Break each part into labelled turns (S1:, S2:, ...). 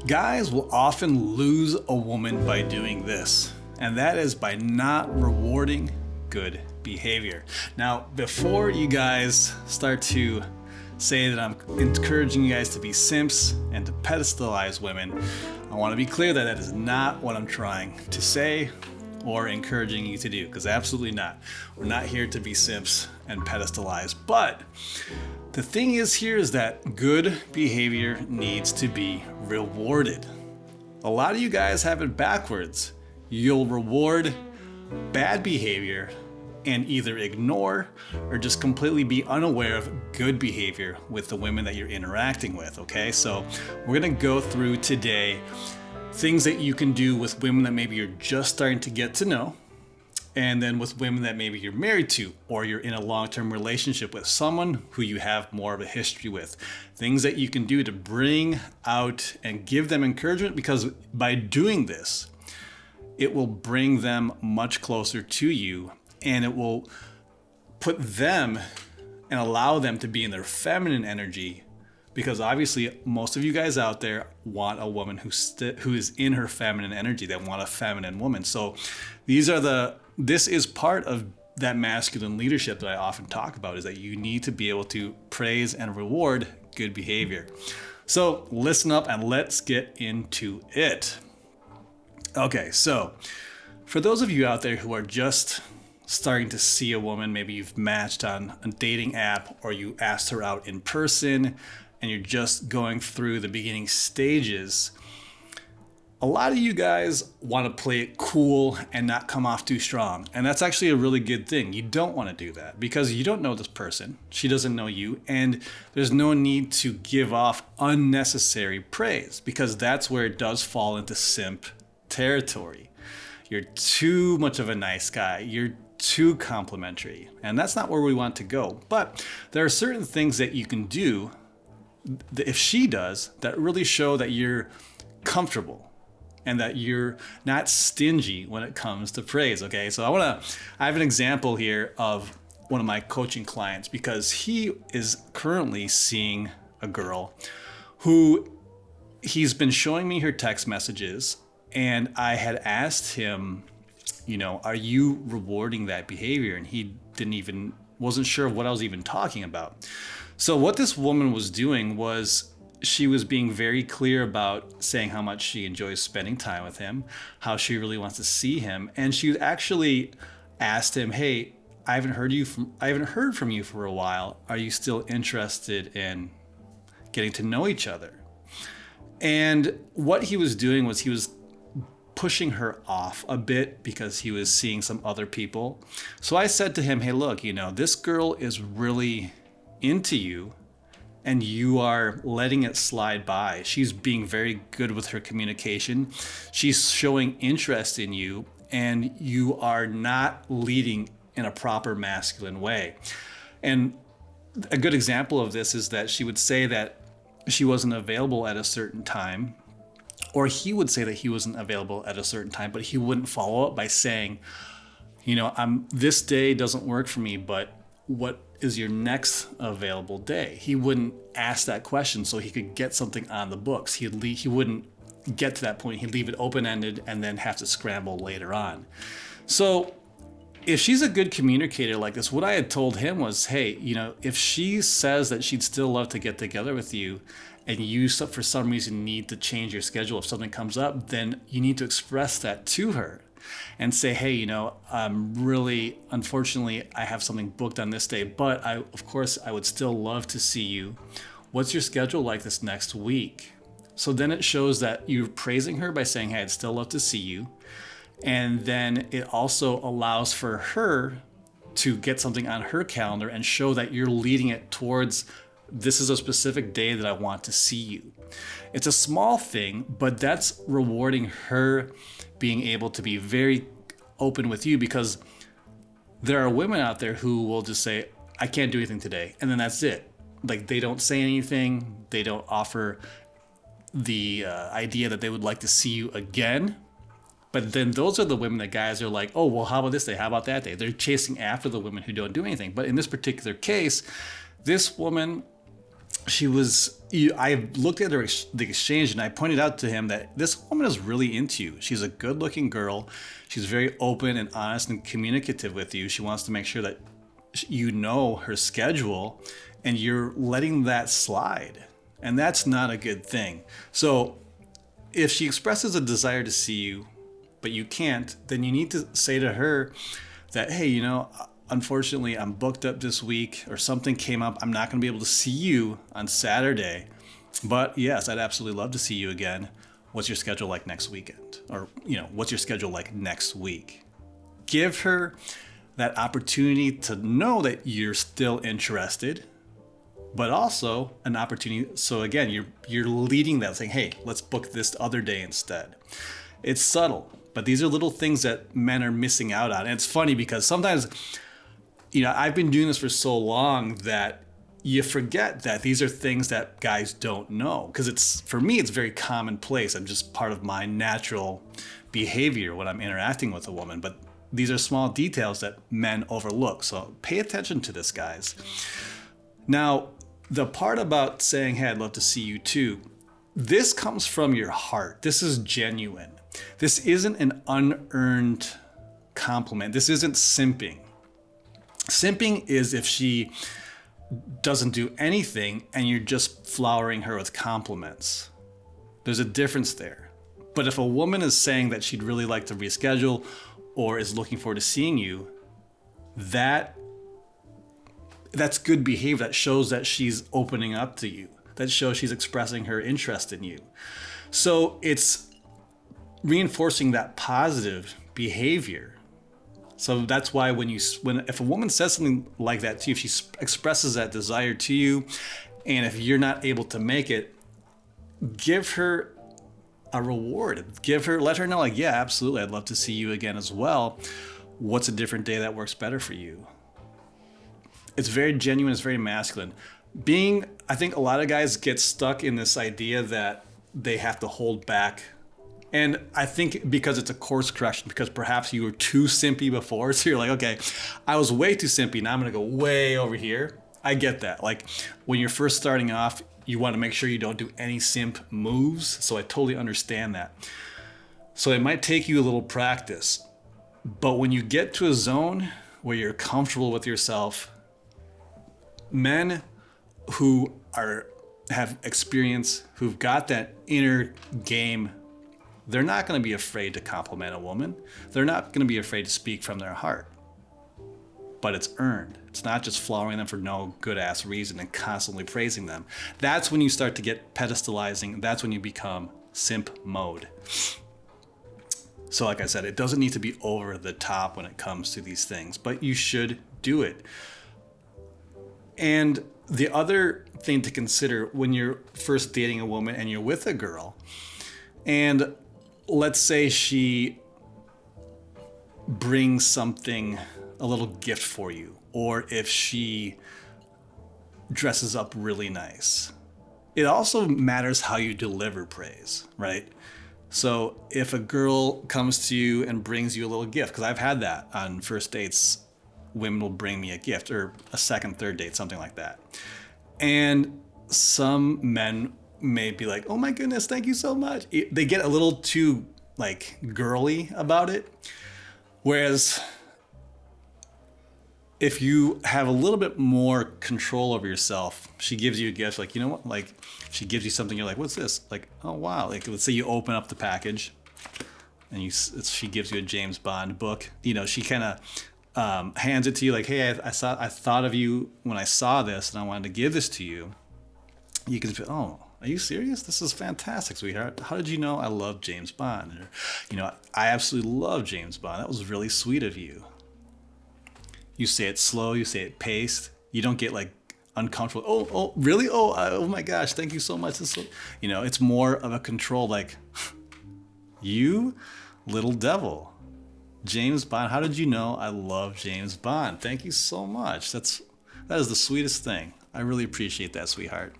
S1: Guys will often lose a woman by doing this, and that is by not rewarding good behavior. Now, before you guys start to say that I'm encouraging you guys to be simps and to pedestalize women, I want to be clear that that is not what I'm trying to say or encouraging you to do, because absolutely not. We're not here to be simps and pedestalize. But the thing is here is that good behavior needs to be rewarded. A lot of you guys have it backwards. You'll reward bad behavior and either ignore or just completely be unaware of good behavior with the women that you're interacting with, okay? So we're gonna go through today things that you can do with women that maybe you're just starting to get to know, and then with women that maybe you're married to or you're in a long-term relationship with, someone who you have more of a history with. Things that you can do to bring out and give them encouragement, because by doing this, it will bring them much closer to you, and it will put them and allow them to be in their feminine energy, because obviously most of you guys out there want a woman who is in her feminine energy. They want a feminine woman. So this is part of that masculine leadership that I often talk about, is that you need to be able to praise and reward good behavior. So listen up and let's get into it. Okay, so for those of you out there who are just starting to see a woman, maybe you've matched on a dating app or you asked her out in person and you're just going through the beginning stages, a lot of you guys want to play it cool and not come off too strong. And that's actually a really good thing. You don't want to do that because you don't know this person. She doesn't know you. And there's no need to give off unnecessary praise, because that's where it does fall into simp territory. You're too much of a nice guy. You're too complimentary. And that's not where we want to go. But there are certain things that you can do, if she does, that really show that you're comfortable and that you're not stingy when it comes to praise. Okay, so I have an example here of one of my coaching clients, because he is currently seeing a girl who he's been showing me her text messages, and I had asked him, are you rewarding that behavior? And he wasn't sure what I was even talking about. So what this woman was doing was she was being very clear about saying how much she enjoys spending time with him, how she really wants to see him. And she actually asked him, hey, I haven't heard from you for a while. Are you still interested in getting to know each other? And what he was doing was he was pushing her off a bit because he was seeing some other people. So I said to him, hey, look, this girl is really into you and you are letting it slide by. She's being very good with her communication. She's showing interest in you, and you are not leading in a proper masculine way. And a good example of this is that she would say that she wasn't available at a certain time, or he would say that he wasn't available at a certain time, but he wouldn't follow up by saying, this day doesn't work for me, but what is your next available day? He wouldn't ask that question so he could get something on the books. He wouldn't get to that point. He'd leave it open-ended and then have to scramble later on. So if she's a good communicator like this, what I had told him was, hey, if she says that she'd still love to get together with you, and you for some reason need to change your schedule if something comes up, then you need to express that to her and say, hey, unfortunately, I have something booked on this day, but I would still love to see you. What's your schedule like this next week? So then it shows that you're praising her by saying, hey, I'd still love to see you. And then it also allows for her to get something on her calendar and show that you're leading it towards, this is a specific day that I want to see you. It's a small thing, but that's rewarding her being able to be very open with you, because there are women out there who will just say, I can't do anything today. And then that's it. Like, they don't say anything. They don't offer the idea that they would like to see you again. But then those are the women that guys are like, oh, well, how about this day? How about that day? They're chasing after the women who don't do anything. But in this particular case, this woman I looked at the exchange, and I pointed out to him that this woman is really into you. She's a good looking girl. She's very open and honest and communicative with you. She wants to make sure that you know her schedule, and you're letting that slide. And that's not a good thing. So if she expresses a desire to see you, but you can't, then you need to say to her that, hey, unfortunately, I'm booked up this week, or something came up. I'm not going to be able to see you on Saturday. But yes, I'd absolutely love to see you again. What's your schedule like next weekend? Or, what's your schedule like next week? Give her that opportunity to know that you're still interested, but also an opportunity. So again, you're leading that, saying, hey, let's book this other day instead. It's subtle, but these are little things that men are missing out on. And it's funny because sometimes, I've been doing this for so long that you forget that these are things that guys don't know. Because for me, it's very commonplace. I'm just part of my natural behavior when I'm interacting with a woman. But these are small details that men overlook. So pay attention to this, guys. Now, the part about saying, hey, I'd love to see you too, this comes from your heart. This is genuine. This isn't an unearned compliment. This isn't simping. Simping is if she doesn't do anything and you're just flowering her with compliments. There's a difference there. But if a woman is saying that she'd really like to reschedule or is looking forward to seeing you, that's good behavior. That shows that she's opening up to you. That shows she's expressing her interest in you. So it's reinforcing that positive behavior. So that's why if a woman says something like that to you, if she expresses that desire to you, and if you're not able to make it, give her a reward. Let her know, like, yeah, absolutely, I'd love to see you again as well. What's a different day that works better for you? It's very genuine. It's very masculine. I think a lot of guys get stuck in this idea that they have to hold back. And I think because it's a course correction, because perhaps you were too simpy before. So you're like, okay, I was way too simpy. Now I'm going to go way over here. I get that. Like when you're first starting off, you want to make sure you don't do any simp moves. So I totally understand that. So it might take you a little practice. But when you get to a zone where you're comfortable with yourself, men who have experience, who've got that inner game, they're not going to be afraid to compliment a woman. They're not going to be afraid to speak from their heart. But it's earned. It's not just flowering them for no good ass reason and constantly praising them. That's when you start to get pedestalizing. That's when you become simp mode. So like I said, it doesn't need to be over the top when it comes to these things, but you should do it. And the other thing to consider when you're first dating a woman and you're with a girl, and let's say she brings something, a little gift for you, or if she dresses up really nice. It also matters how you deliver praise, right? So if a girl comes to you and brings you a little gift, because I've had that on first dates, women will bring me a gift, or a second, third date, something like that. And some men may be like, oh my goodness, thank you so much. They get a little too like girly about it. Whereas if you have a little bit more control over yourself, she gives you a gift, like, you know what, like she gives you something, you're like, what's this? Like, oh wow. Like let's say you open up the package and she gives you a James Bond book. She kind of hands it to you like, hey, I thought of you when I saw this and I wanted to give this to you. You can feel, oh, are you serious? This is fantastic, sweetheart. How did you know I love James Bond? Or, I absolutely love James Bond. That was really sweet of you. You say it slow, you say it paced. You don't get like uncomfortable. Oh, really? Oh my gosh, thank you so much. It's more of a control, like, you little devil. James Bond, how did you know I love James Bond? Thank you so much. That is the sweetest thing. I really appreciate that, sweetheart.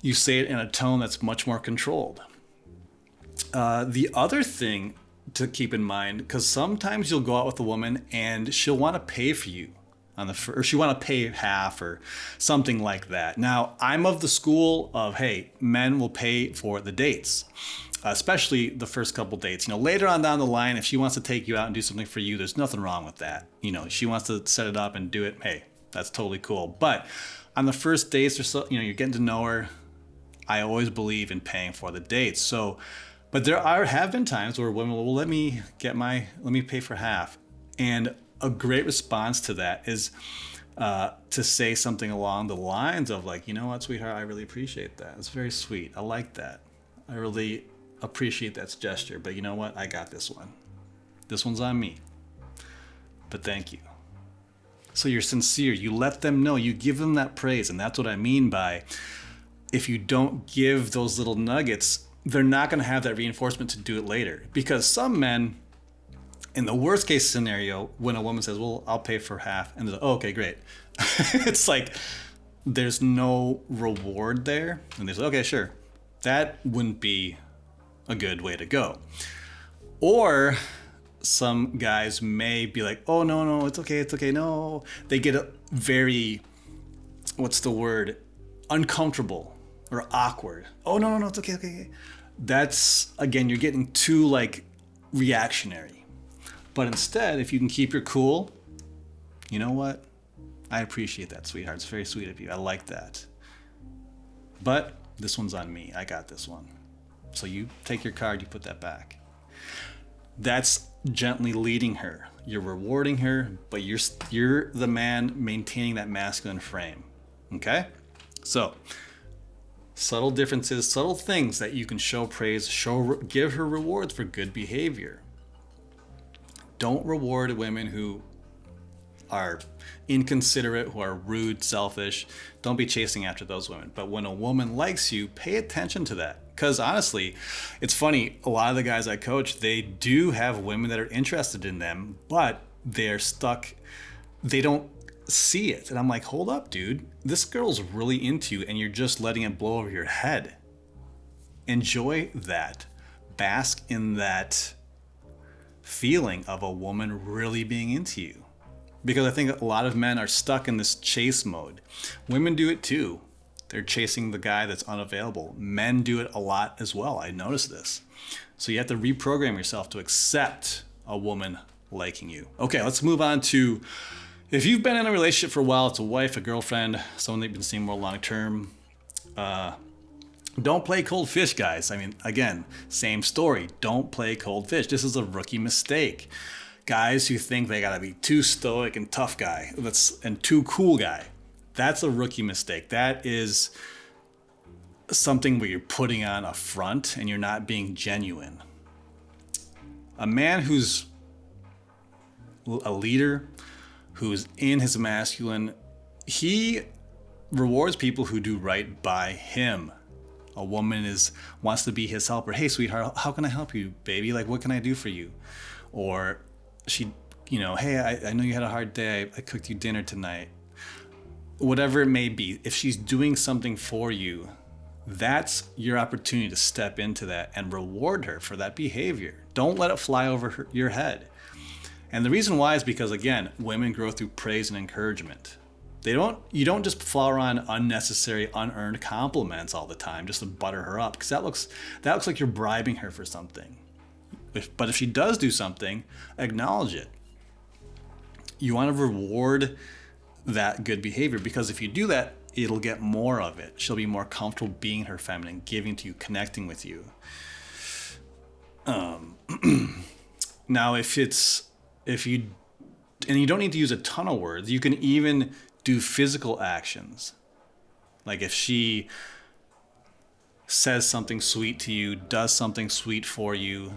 S1: You say it in a tone that's much more controlled. The other thing to keep in mind, because sometimes you'll go out with a woman and she'll want to pay for you or she want to pay half or something like that. Now, I'm of the school of, hey, men will pay for the dates, especially the first couple dates. Later on down the line, if she wants to take you out and do something for you, there's nothing wrong with that. She wants to set it up and do it. Hey, that's totally cool. But on the first dates or so, you're getting to know her. I always believe in paying for the dates. So, but have been times where women will, let me pay for half. And a great response to that is to say something along the lines of like, you know what, sweetheart, I really appreciate that. It's very sweet. I like that. I really appreciate that gesture. But you know what? I got this one. This one's on me. But thank you. So you're sincere. You let them know. You give them that praise. And that's what I mean by, if you don't give those little nuggets, they're not going to have that reinforcement to do it later. Because some men, in the worst case scenario, when a woman says, well, I'll pay for half, and they're like, oh, okay, great. It's like there's no reward there. And they say, okay, sure. That wouldn't be a good way to go. Or some guys may be like, oh, no, it's okay, no. They get a very, uncomfortable or awkward. Oh, no, it's okay. That's, again, you're getting too like reactionary. But instead, if you can keep your cool, you know what? I appreciate that, sweetheart. It's very sweet of you. I like that. But this one's on me. I got this one. So you take your card, you put that back. That's gently leading her. You're rewarding her, but you're the man maintaining that masculine frame. Okay? So, subtle differences, subtle things that you can show praise, give her rewards for good behavior. Don't reward women who are inconsiderate, who are rude, selfish. Don't be chasing after those women. But when a woman likes you, pay attention to that. Because honestly, it's funny, a lot of the guys I coach, they do have women that are interested in them, but they're stuck. They don't see it. And I'm like, hold up, dude. This girl's really into you and you're just letting it blow over your head. Enjoy that. Bask in that feeling of a woman really being into you. Because I think a lot of men are stuck in this chase mode. Women do it too. They're chasing the guy that's unavailable. Men do it a lot as well. I noticed this. So you have to reprogram yourself to accept a woman liking you. Okay, let's move on to, if you've been in a relationship for a while, it's a wife, a girlfriend, someone that you've been seeing more long term. Don't play cold fish, guys. I mean, again, same story. Don't play cold fish. This is a rookie mistake. Guys who think they gotta be too stoic and tough guy, and too cool guy. That's a rookie mistake. That is something where you're putting on a front and you're not being genuine. A man who's a leader, who's in his masculine, he rewards people who do right by him. A woman wants to be his helper. Hey, sweetheart, how can I help you, baby? Like, what can I do for you? Or she, hey, I know you had a hard day. I cooked you dinner tonight. Whatever it may be, if she's doing something for you, that's your opportunity to step into that and reward her for that behavior. Don't let it fly over your head. And the reason why is because, again, women grow through praise and encouragement. You don't just flower on unnecessary, unearned compliments all the time just to butter her up, because that looks like you're bribing her for something. But if she does do something, acknowledge it. You want to reward that good behavior, because if you do that, it'll get more of it. She'll be more comfortable being her feminine, giving to you, connecting with you. Now, you don't need to use a ton of words. You can even do physical actions. Like if she says something sweet to you, does something sweet for you,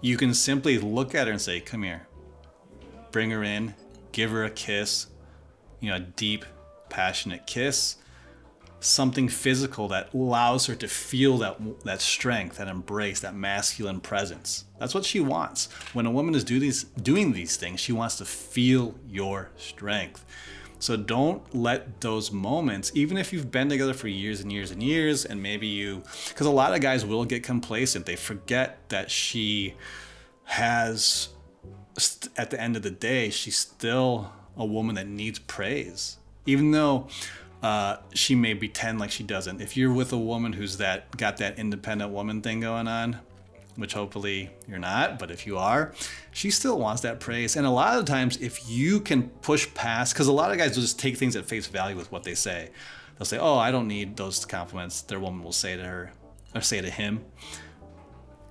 S1: you can simply look at her and say, come here. Bring her in, give her a kiss, a deep, passionate kiss. Something physical that allows her to feel that strength, that embrace, that masculine presence. That's what she wants. When a woman is doing these things, she wants to feel your strength. So don't let those moments, even if you've been together for years and years and years, and maybe because a lot of guys will get complacent. They forget that she has, at the end of the day, she's still a woman that needs praise, even though she may pretend like she doesn't. If you're with a woman who's got that independent woman thing going on, which hopefully you're not, but if you are, she still wants that praise. And a lot of times, if you can push past, because a lot of guys will just take things at face value with what they say. They'll say, oh, I don't need those compliments. Their woman will say to her, or say to him.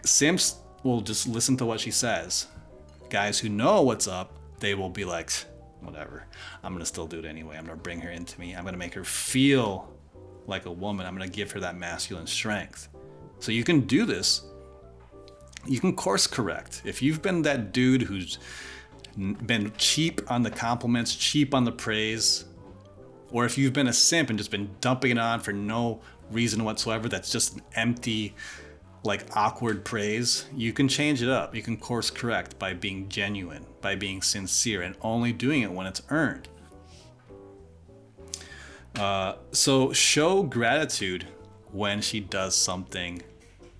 S1: Simps will just listen to what she says. Guys who know what's up, they will be like, whatever, I'm gonna still do it anyway. I'm gonna bring her into me. I'm gonna make her feel like a woman. I'm gonna give her that masculine strength. So you can do this. You can course correct. If you've been that dude who's been cheap on the compliments, cheap on the praise, or if you've been a simp and just been dumping it on for no reason whatsoever, that's just an empty, like awkward praise, you can change it up. You can course correct by being genuine, by being sincere, and only doing it when it's earned. So show gratitude when she does something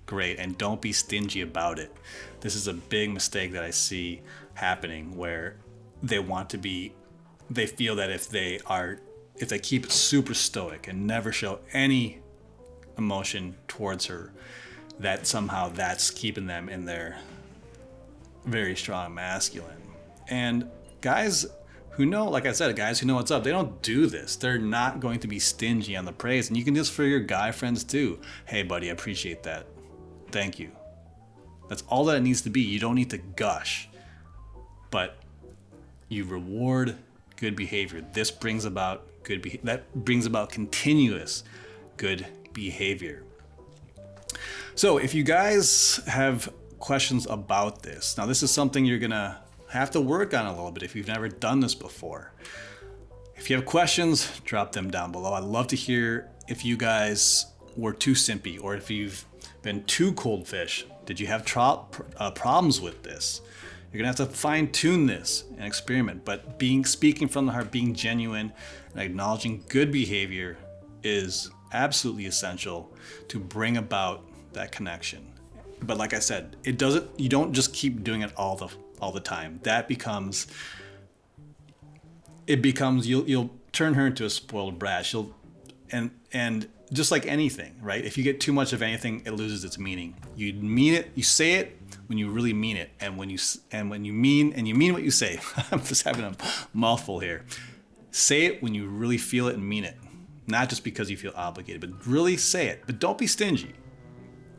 S1: great, and don't be stingy about it. This is a big mistake that I see happening, where they feel that if they keep it super stoic and never show any emotion towards her, that somehow that's keeping them in their very strong masculine. And guys who know, like I said, guys who know what's up, they don't do this. They're not going to be stingy on the praise. And you can do this for your guy friends too. Hey buddy, I appreciate that. Thank you. That's all that it needs to be. You don't need to gush, but you reward good behavior. This brings about good behavior. That brings about continuous good behavior. So if you guys have questions about this, now this is something you're gonna have to work on a little bit if you've never done this before. If you have questions, drop them down below. I'd love to hear if you guys were too simpy, or if you've been too cold fish. Did you have problems with this? You're gonna have to fine tune this and experiment, but speaking from the heart, being genuine and acknowledging good behavior is absolutely essential to bring about that connection. But like I said, you don't just keep doing it all the time. You'll turn her into a spoiled brat. And just like anything, right? If you get too much of anything, it loses its meaning. You mean it, you say it when you really mean it, and when you mean what you say. I'm just having a mouthful here. Say it when you really feel it and mean it, not just because you feel obligated, but really say it. But don't be stingy.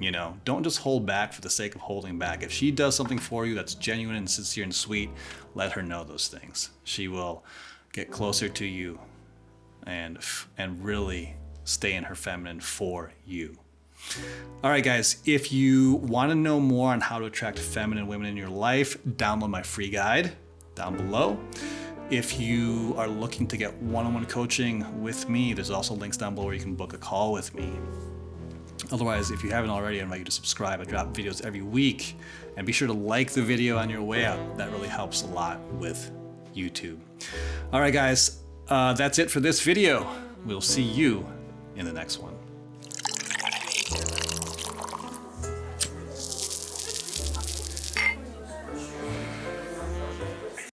S1: You know, don't just hold back for the sake of holding back. If she does something for you that's genuine and sincere and sweet, let her know those things. She will get closer to you and really stay in her feminine for you. All right, guys, if you want to know more on how to attract feminine women in your life, download my free guide down below. If you are looking to get one-on-one coaching with me, there's also links down below where you can book a call with me. Otherwise, if you haven't already, I invite you to subscribe. I drop videos every week, and be sure to like the video on your way out. That really helps a lot with YouTube. All right, guys, that's it for this video. We'll see you in the next one.